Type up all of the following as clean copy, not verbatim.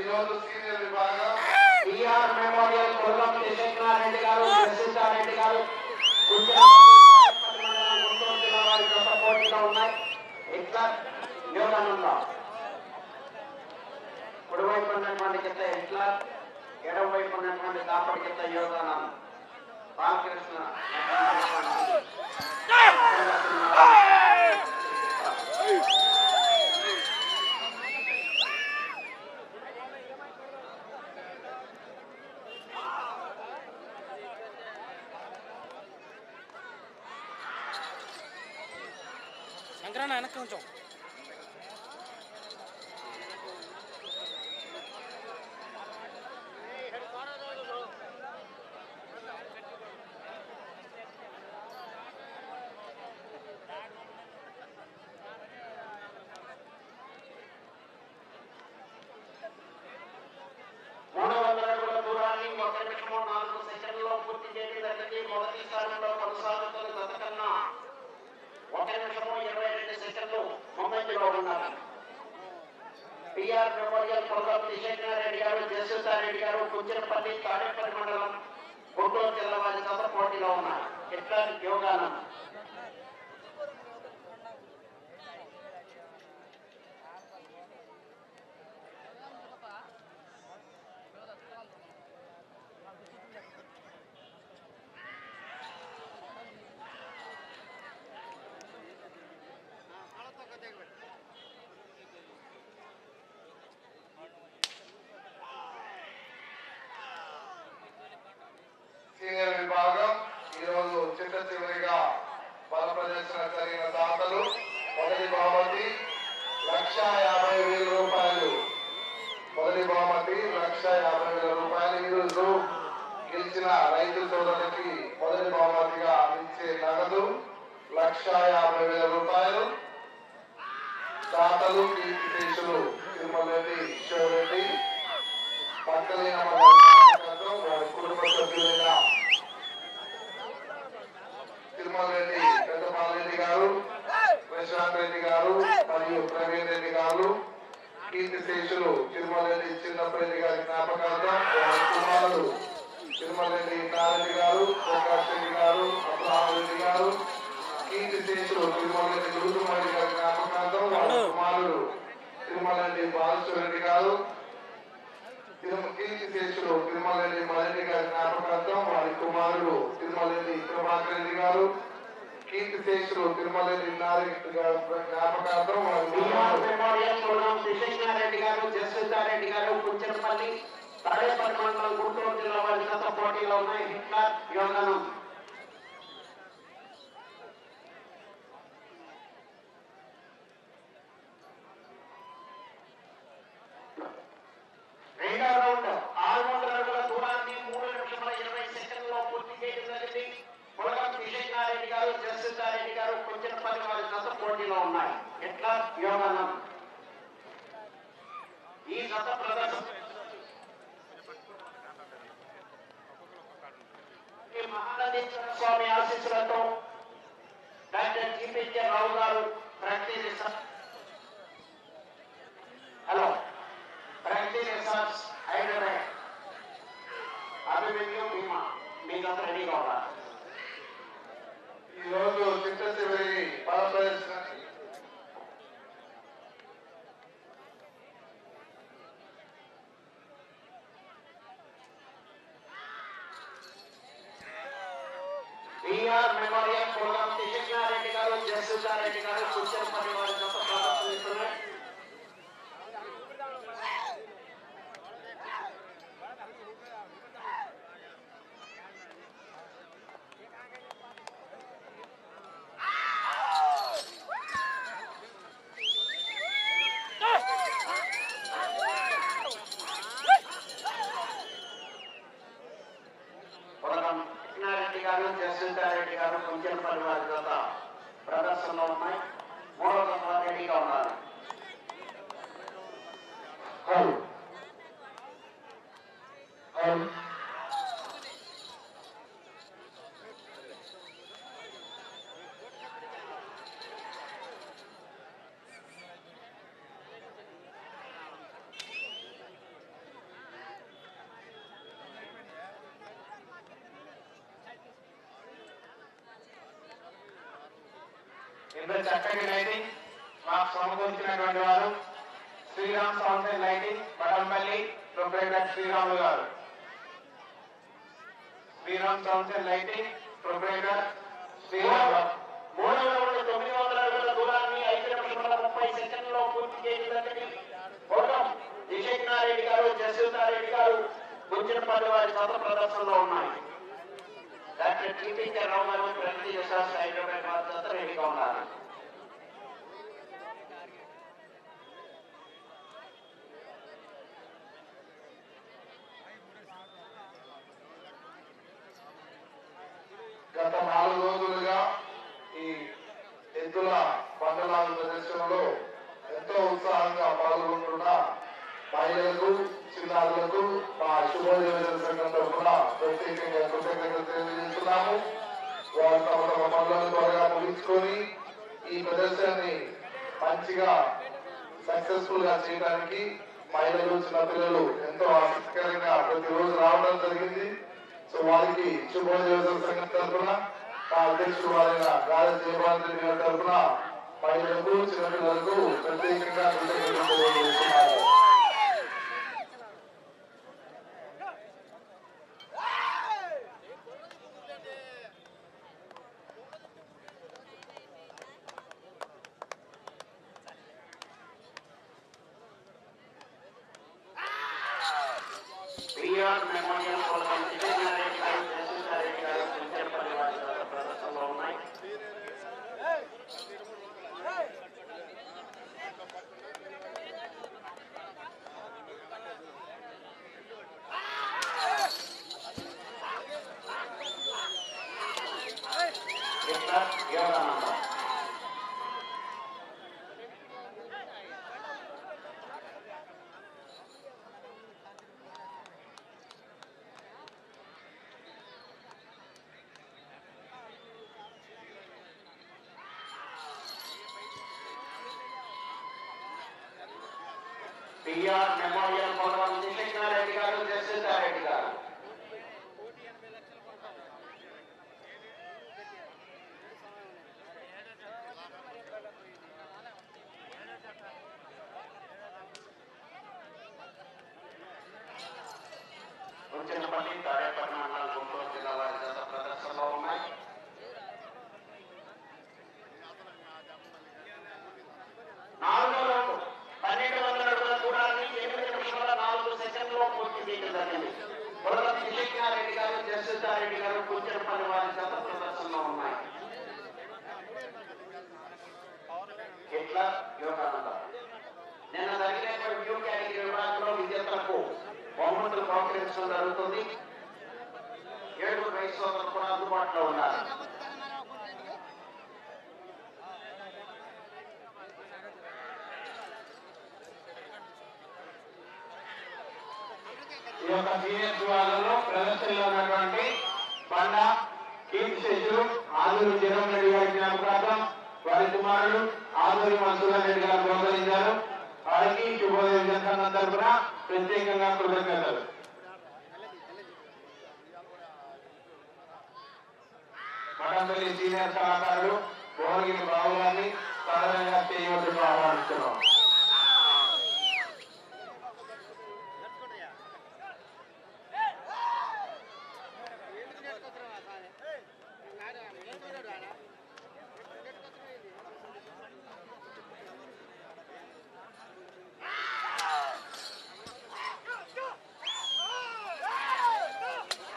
ఈరోజు సీనియర్ విభాగం TR memorial Kollam శేషకృష్ణారెడ్డి గారు, జయసుతారెడ్డి గారు పోటీలో ఉన్నాయి. ఇట్లా యోగానంలో కుడివైపు ఉన్నటువంటి కింద ఇట్లా, ఎడవైపు ఉన్నటువంటి కాపడి కింద యోగానంద్ బాలకృష్ణ శంకరన్న వెనక్కి కొంచెం పూర్తి చేయడం జరిగింది. మొదటి స్థానంలో కొనసాగుతున్న గత కన్నా 1 నిమిషము 22 సెకండ్లు ముందంజలో ఉన్నారు. టిఆర్ మెమోరియల్ కొల్లం శేషకృష్ణారెడ్డి గారు, జయసుతారెడ్డి గారు కుంచెరపల్లి తాడేపల్లి మండలం గుంటూరు జిల్లా వారి సభ పోటీలో ఉన్నారు. ఇట్లాంటి యోగానం సీనియర్ విభాగం ఈరోజు చిట్ట చివరిగా బల ప్రదర్శన జరిగిన దాతలు మొదటి బహుమతి 1,50,000 రూపాయలు. మొదటి బహుమతి 1,50,000 రూపాయలు. ఈరోజు గెలిచిన రైతు సోదరులకి మొదటి బహుమతిగా అందించే నగదు 1,50,000 రూపాయలు. దాతలు కీర్తిశేషులు తిరుమలరెడ్డి శివరెడ్డి, పక్కలైన వారి కుటుంబ సభ్యులైన తిరుమలరెడ్డి పెద్దపాలరెడ్డి గారు, ప్రశాంత్ రెడ్డి గారు మరియు ప్రవీణ్ రెడ్డి గారు, కీర్తిశేషులు తిరుమలరెడ్డి చిన్నప్పరెడ్డి గారి జ్ఞాపకార్థం వారి కుమారుడు తిరుమలరెడ్డి నారెడ్డి గారు, ప్రకాష్ రెడ్డి గారు, అబ్రహాం రెడ్డి గారు, కీర్తిశేషులు తిరుమలరెడ్డి గురుకుమారి గారి జ్ఞాపకార్థం వారి కుమారుడు తిరుమలరెడ్డి బాలశ్వరెడ్డి గారు, కీర్తిశేషులు తిరుమలరెడ్డి మరెడ్డి గారి జ్ఞాపకార్థం వారి కుమారుడు తిరుమలరెడ్డి ప్రభాకర్ రెడ్డి గారు, కీర్తిశేషులు తిరుమలరెడ్డి నారెడ్డి గారి జ్ఞాపకార్థం వారి కృష్ణారెడ్డి గారు, జయసుతారెడ్డి గారు కుంచెరపల్లి తాడేపల్లి మండలం గుంటూరు జిల్లా వారి గత పోటీలో ఉన్నాయి. హిట్లర్ యోగనం రెండవ రౌండ్ 600 అడుగుల దూరాన్ని 3 నిమిషముల 20 సెకండ్లలో పూర్తి చేయడం జరిగింది. కొల్లం శేషకృష్ణారెడ్డి గారు, జయసుతారెడ్డి గారు కుంచెరపల్లి వారి గత పోటీలో ఉన్నాయి. ఎట్లా యోగానం ఈ గత ప్రదర్శన మహానందేశ్వర స్వామి ఆశీస్సులతో డాక్టర్ జీపీకే రావు గారు ప్రాక్టీస్ హైదరాబాద్ అభిమన్యు భీమా మీకంతా రెడీగా ఉన్నారు. ఈరోజు చిట్ట చివరి బల ప్రదర్శన టిఆర్ మెమోరియల్ కొల్లం శేషకృష్ణారెడ్డి గారు, జయసుతారెడ్డి గారు కుంచెరపల్లి వారి గత ప్రదర్శనిస్తున్నారు. పని వారి జత ప్రదర్శనలో ఉన్నాయి. మూడవ జత రెడీగా ఉండాలి. ఇంత చక్కటి లైటింగ్ మాకు సమకూర్చినటువంటి వారు Sriram sound and lighting Padampalli proprietor Sriramulu గారు. Sriram sound and lighting proprietor Sriram. 3వ రౌండ్ 900 అడుగుల దూరాన్ని 5 నిమిషముల 30 సెకండ్లలో పూర్తి చేయడానికి గౌతమ్ దిశేఖనారెడ్డి గారు, జయసుతారెడ్డి గారు గుంజనపల్లి వారి జత ప్రదర్శనలో ఉన్నాయి. డాక్టర్ టీపీకే రావు గారు, ప్రగతి యశాస్త్రి హైదరాబాద్ వారి జత రెడీగా ఉన్నారు. గత 4 రోజులుగా ఈ ఎద్దుల పండుగల ప్రదర్శనలో ఎంతో ఉత్సాహంగా పాల్గొంటున్న మహిళలకు, చిన్నారులకు మా శుభోదయ సంఘం తరఫున ప్రత్యేకంగా కృతజ్ఞతలు తెలియజేస్తున్నాము. వారు తమ తమ పనులను త్వరగా ముగించుకొని ఈ ప్రదర్శనని మంచిగా సక్సెస్ఫుల్ గా చేయడానికి మహిళలు, చిన్నపిల్లలు ఎంతో ఆసక్తికరంగా ప్రతిరోజు రావడం జరిగింది. సో వారికి శుభోదయ సంఘం తరఫున మా అధ్యక్షుడు వారైన గాలి జయపాల్ రెడ్డి గారి తరఫున మహిళలకు, చిన్నపిల్లలకు ప్రత్యేకంగా కృతజ్ఞతలు తెలియజేస్తున్నారు. మెమోరియల్ కోసం దిశేఖనారెడ్డి గారు, జయసుతారెడ్డి గారు గుంజనపల్లి వారి జత ప్రదర్శనలో ఉన్నాయి. యోగానంద పిఆర్ మెమోరియల్ కోసం దిశేఖనారెడ్డి గారు, జయసుతారెడ్డి గారు. గుంజనపల్లి, తాడేపల్లి మండలం, గుంటూరు జిల్లా వారి జత ప్రదర్శనలో ఉన్నాయి. నాలుగో రౌండ్ 1200 అడుగుల దూరాన్ని 8 నిమిషముల 4 సెకండ్లలో పూర్తి చేయడం జరిగింది. పొడల దిశేఖనారెడ్డి గారు, జయసుతారెడ్డి గారు గుంజనపల్లి వారి జత ప్రదర్శనలో ఉన్నాయి. ఎట్లా యోగానంద నిన్న జరిగినటువంటి న్యూ కేటగిరీ విభాగంలో విజేతలకు బహుమతులు బహుకరించడం జరుగుతుంది. 7 వయసు సోదరులు కూడా అందుబాటులో ఉన్నారు. ఈ యొక్క సీనియర్స్ విభాగంలో ప్రదర్శనలో ఉన్నటువంటి బండ కీర్తిశేషులు ఆదూరి జగన్ రెడ్డి గారి జ్ఞాపకార్థం వారి కుమారుడు ఆదూరి మన్సూర్ రెడ్డి గారు బహుకరించారు. వారికి శుభోదయ సంఘం తరఫున ప్రత్యేకంగా కృతజ్ఞతలు. పటంపల్లి సీనియర్ కళాకారుడు భువనగిరి బాబు గారిని సాధారణంగా చేయవలసిన ఆహ్వానిస్తున్నాం.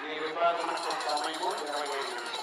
ఈ విభాగం సమయము 25 నిమిషాలు.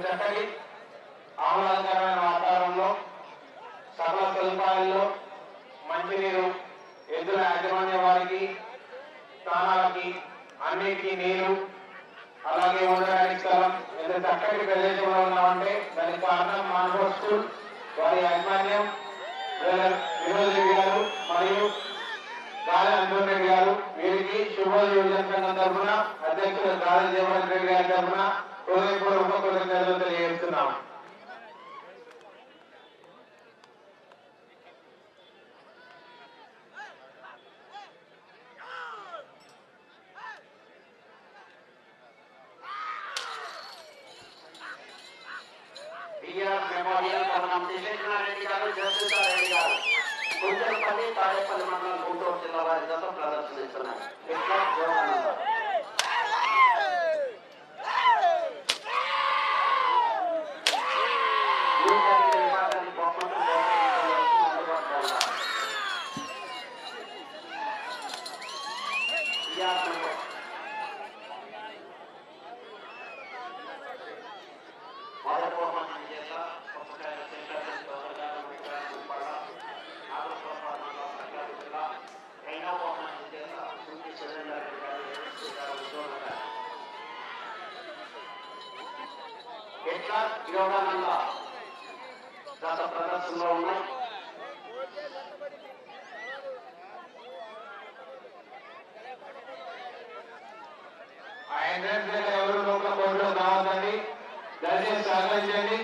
చక్కటి ఆహ్లాదకరమైన వాతావరణంలో సకల సదుపాయాల్లో మంచినీరు, ఎద్దుల యాజమాన్య వారికి, స్నానాలకి అన్నిటికీ నీరు, అలాగే ఉండడానికి స్థలం, ఎంత చక్కటి ప్రదేశంలో ఉన్నామంటే దానికి కారణం మానవ స్కూల్ వారి యాజమాన్యం వినోద్ రెడ్డి గారు మరియు గాలి అంజన్ రెడ్డి గారు. వీరికి శుభోదయ యువజన సంఘం తరఫున అధ్యక్షుడు గాలి జయవర్ధన్ రెడ్డి గారి తరఫున హృదయపూర్వక కృతజ్ఞతలు తెలియజేస్తున్నాం. మెమోరియల్ పవనం దిశేశ్వరారెడ్డి గారు, జయసుధారెడ్డి గారు కుంజలపల్లి తాడేపల్లి మండలం గుంటూరు జిల్లా వారి జత ప్రదర్శనిస్తున్నారు. యోగానంద గత ప్రదర్శనలో ఉన్నాయి. ఆ ఎంట్రెన్స్ దగ్గర ఎవరు లోపల కోర్టులో కావద్దండి, దయచేసి సహకరించండి.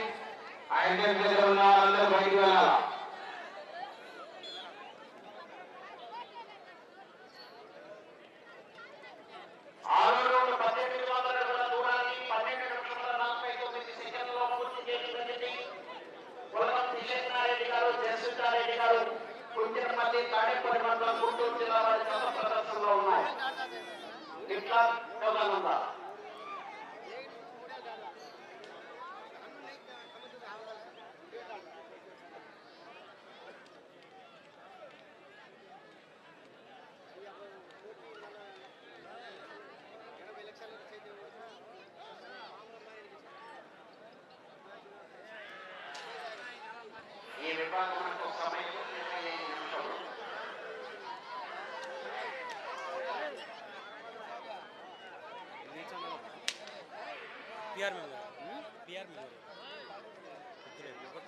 ఆ ఎంట్రెన్స్ దగ్గర ఉన్న వాళ్ళందరూ బయటికి వెళ్ళాలా. కుంజలపల్లి తాడేపల్లి మండలం గుంటూరు జిల్లా వారి జత ప్రదర్శనలో ఉన్నాయి. ఇట్లా యోగానంద ఈ విభాగంలో సమయం 25 నిమిషాలు. PR member PR member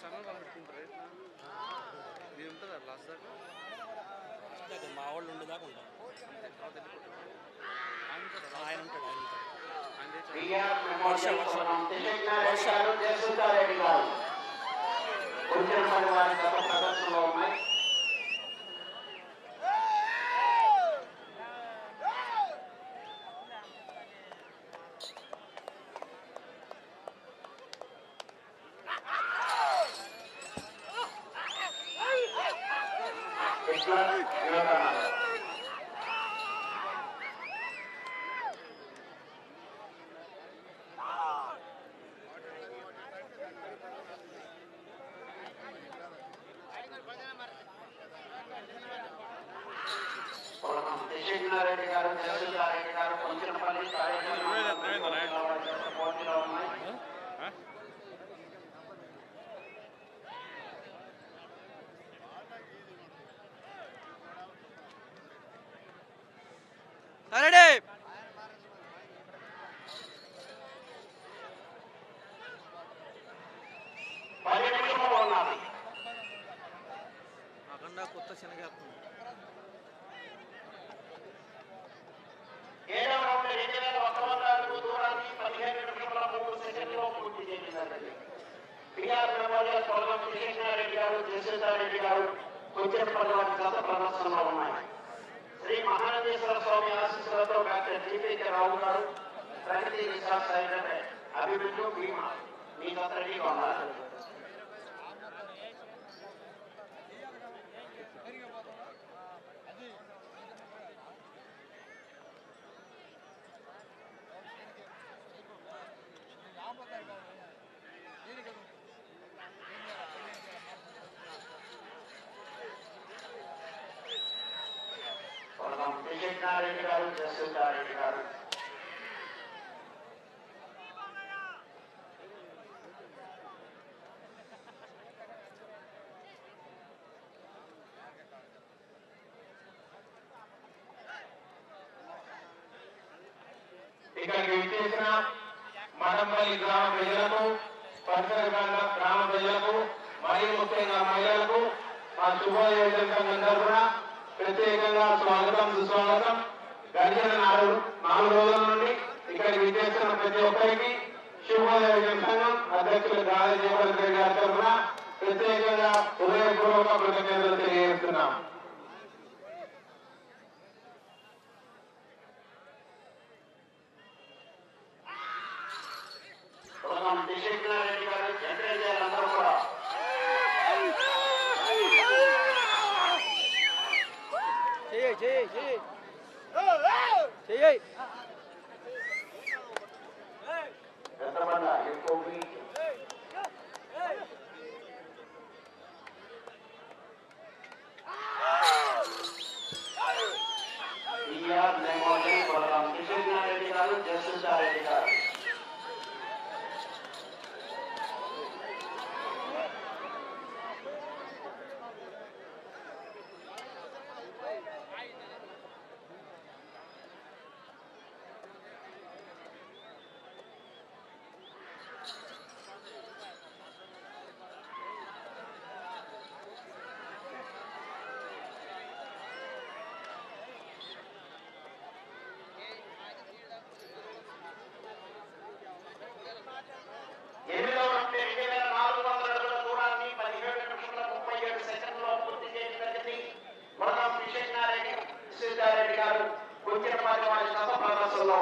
channel వాళ్ళు పెట్టుకుంటారు. ఇది ఉంటుందా లాస్ట్ దాకా మా వాళ్ళు ఉండేదాకా ఉంటారు. ఆయన ఉంటాడు కుంజలపల్లి వారి గత ప్రదర్శనలో ఉన్నాయి. దిశేశ్వరారెడ్డి గారు, జయసుధారెడ్డి గారు కుంజలపల్లి పోటీలో ఉన్నాయి. అఖండ కొత్త శనగ ఏడవ రౌండ్ 2100 అడుగుల దూరాన్ని 15 నిమిషముల 3 సెకండ్లలో పూర్తి చేసిందండి. పిఆర్ మెమోరియల్ పవనం దిశేశ్వరారెడ్డి గారు, జయసుధారెడ్డి గారు కుంజలపల్లి వారి గత ప్రదర్శనలో ఉన్నాయి. శ్రీ మహానందేశ్వర స్వామి ఆశీస్సులతో డాక్టర్ టీపీకే రావు గారు, ప్రగతి రిసార్ట్ సైడ్ అభివృద్ధి భీమా మీ గత రెడీగా ఉన్నారు. దిశేశ్వరారెడ్డి గారు, జయసుధారెడ్డి గారు ఇక్కడికి విచ్చేసిన మడంపల్లి గ్రామ ప్రజలకు, పరిసర గ్రామ ప్రజలకు, మరియు ముఖ్యంగా మహిళలకు మా శుభోదయ సంఘం తరఫున ప్రత్యేకంగా స్వాగతం, సుస్వాగతం. గడిచిన 4 రోజుల నుండి ఇక్కడికి విచ్చేస్తున్న ప్రతి ఒక్కరికి శుభోదయ సంఘం అధ్యక్షులు గాలి జయవర్ధన్ రెడ్డి గారి తరఫున ప్రత్యేకంగా హృదయపూర్వక కృతజ్ఞతలు తెలియజేస్తున్నాం. రెడ్డి గారు అందరూ కూడా ఎంతమంది ఎక్కువ రెడ్డి గారు జయసుధారెడ్డి గారు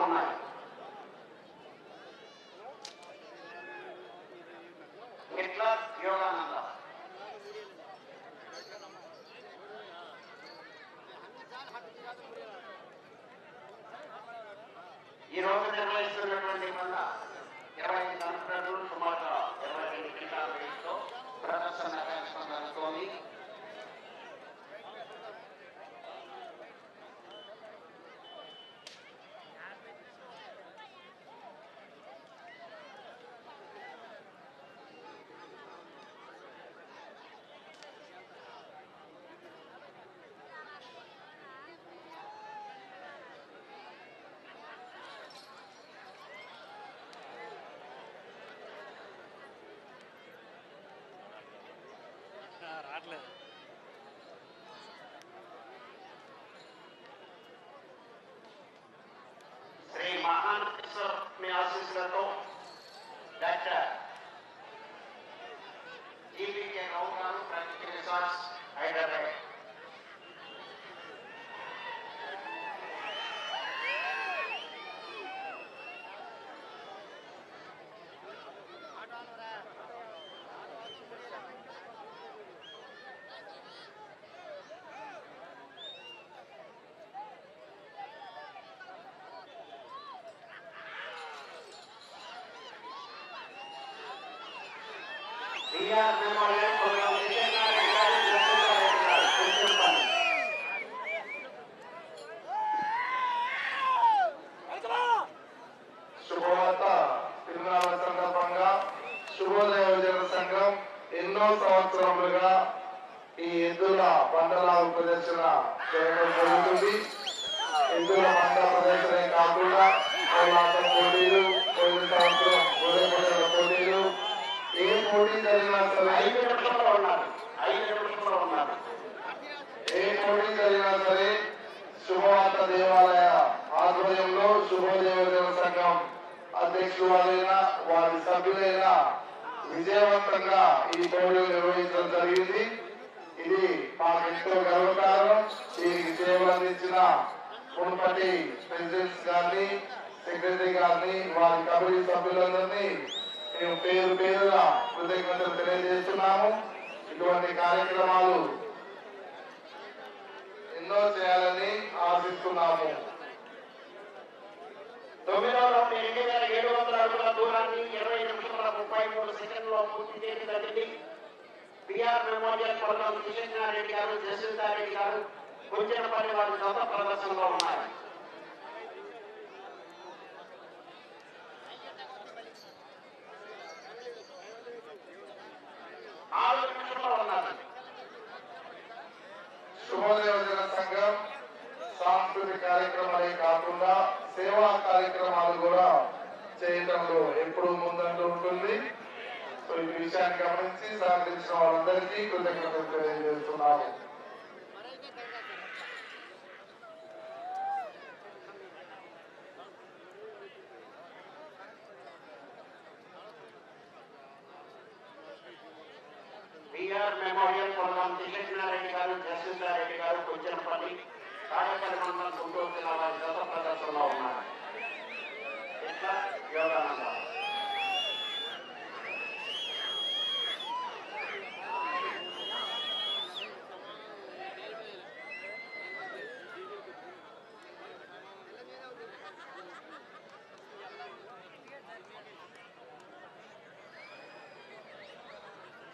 ఉన్నాయి. ఇట్లా యోగానంద ఈ రోజు నిర్వహిస్తున్నటువంటి వల్ల 25 కనుకలు సుమారు 22 క్వింటాల వెయిట్తో ప్రదర్శన జరుగుతోంది. శ్రీ మహానేశ్వర మీ ఆశీస్సులతో డాక్టర్ జీబీకే రావు గారు ప్రకృతి రిసార్ట్స్ హైదరాబాద్ శుభవార్త తిరునాళ్ళ సందర్భంగా శుభోదయ యువజన సంఘం ఎన్నో సంవత్సరములుగా ఈ ఎద్దుల బండలాగు ప్రదర్శన చేయడం జరుగుతుంది. ఎద్దుల బండ ప్రదర్శనే కాకుండా కోలాటం పోటీలు, పోయిన సంవత్సరం గొర్రెల పోటీలు, ఏ పోటీ జరిగినా సరే ఏ పోటీ జరిగినా సరే శుభవార్త దేవాలయ ఆధ్వర్యంలో శుభోదయ సంఘం అధ్యక్షులు వారైన వారి సభ్యులైన విజయవంతంగా ఈ పోటీలు నిర్వహించడం జరిగింది. ఇది మాకు ఎంతో గర్వకారణం. దీనికి సేవలు అందించిన మునుపటి ప్రెసిడెంట్స్ గారిని, సెక్రటరీ గారిని, వారి కమిటీ సభ్యులందరినీ మేము పేరు పేరుగా కృతజ్ఞతలు తెలియజేస్తున్నాము. ఇటువంటి కార్యక్రమాలు ఎన్నో చేయాలని ఆశిస్తున్నాము. 9వ రౌండ్ 2700 అడుగుల దూరాన్ని 20 నిమిషాల 33 సెకండ్లో పూర్తి చేయడం జరిగింది. బిఆర్ మెమోరియల్ కొరలో కృష్ణారెడ్డి గారు, జయసుధారెడ్డి గారు కొంచెంపల్లి వారి జత ప్రదర్శనలో ఉన్నారు. 4 నిమిషంలో ఉన్నారు. శుభోదయ సంఘం సాంస్కృతిక చేసేటువంటి కార్యక్రమాలే కాకుండా సేవా కార్యక్రమాలు కూడా చేయడంలో ఎప్పుడూ ముందంటూ ఉంటుంది. సో ఈ విషయాన్ని గమనించి సహకరించిన వాళ్ళందరికీ కృతజ్ఞతలు తెలియజేస్తున్నాము. బిఆర్ మెమోరియల్ ప్రోగ్రాం దిశకృష్ణారెడ్డి గారు, జయసుందరారెడ్డి గారు, కొంచెంపల్లి తాడేపల్లి మండలం గుంటూరు జిల్లా వారి గత ప్రదర్శనలో ఉన్నారు. ఇట్లా యోగానంద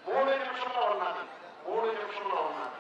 మూడు నిమిషంలో ఉన్నది.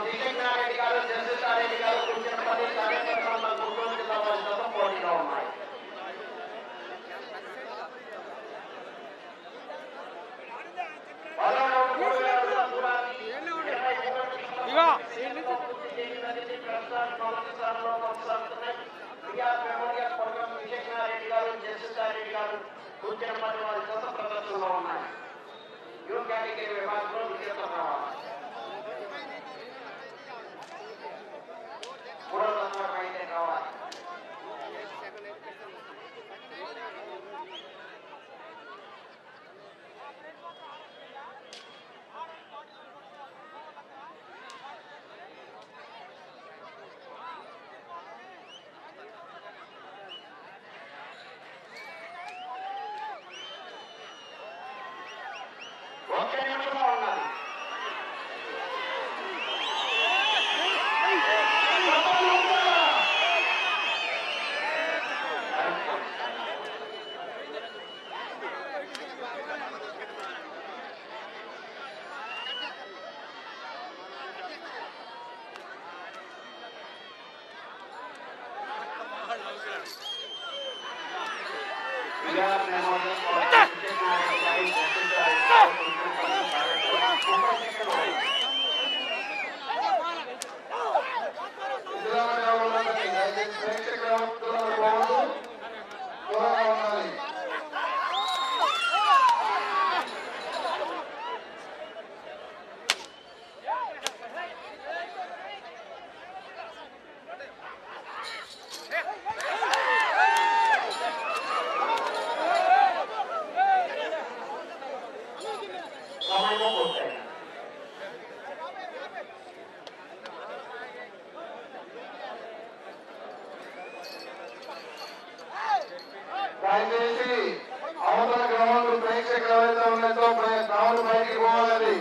దిశకృష్ణారెడ్డి గారు, జయసుందరారెడ్డి గారు, కొంచెంపల్లి తాడేపల్లి మండలం గుంటూరు జిల్లా వారి గత పోటీలో ఉన్నాయి. దిశకృష్ణారెడ్డి గారు, జయసుందరారెడ్డి గారు, కొంచెంపల్లి వారి గత ప్రదర్శనలో ఉన్నాయి. యూ కేటగిరీ విభాగంలో విజేతలు రావాలి. మూడో నంబర్ అయితే కావాలి. ఒక్క నిమిషంలో ఉన్నది. దయచేసి అవతల గ్రౌండ్ ప్రేక్షకులు ఎవరైతే ఉన్నారో గ్రౌండ్ బయటికి పోవాలని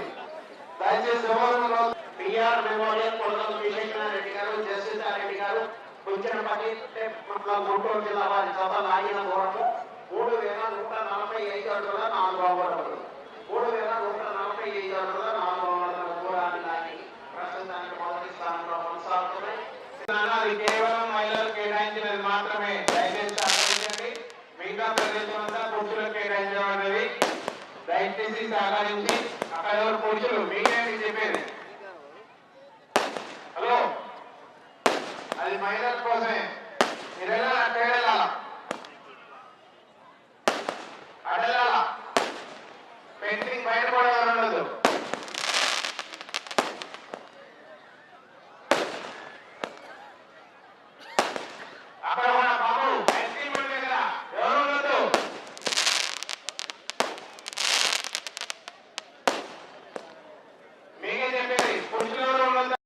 దయచేసి ఎవరు. బిఆర్ మెమోరియల్ కొలగం దిశకృష్ణారెడ్డి గారు, జయసుందరారెడ్డి గారు, కొంచెంపల్లి గుంటూరు జిల్లా వారి జత లాగిన దూరము 3145 అడుగుల 4 అడుగులు. 3145 అడుగుల 4 అడుగుల దూరాన్ని లాగి ప్రస్తుతానికి మొదటి స్థానంలో కొనసాగుతున్నాయి. అది కేవలం మహిళలు కేటాయించినది మాత్రమే. దయచేసి సహకరించండి. మిగతా ప్రదేశం అంతా పురుషులకు కేటాయించబడ్డది. దయచేసి సహకరించి అక్కడ ఎవరు పురుషులు మీకేంటి చెప్పేది. హలో, అది మహిళలకు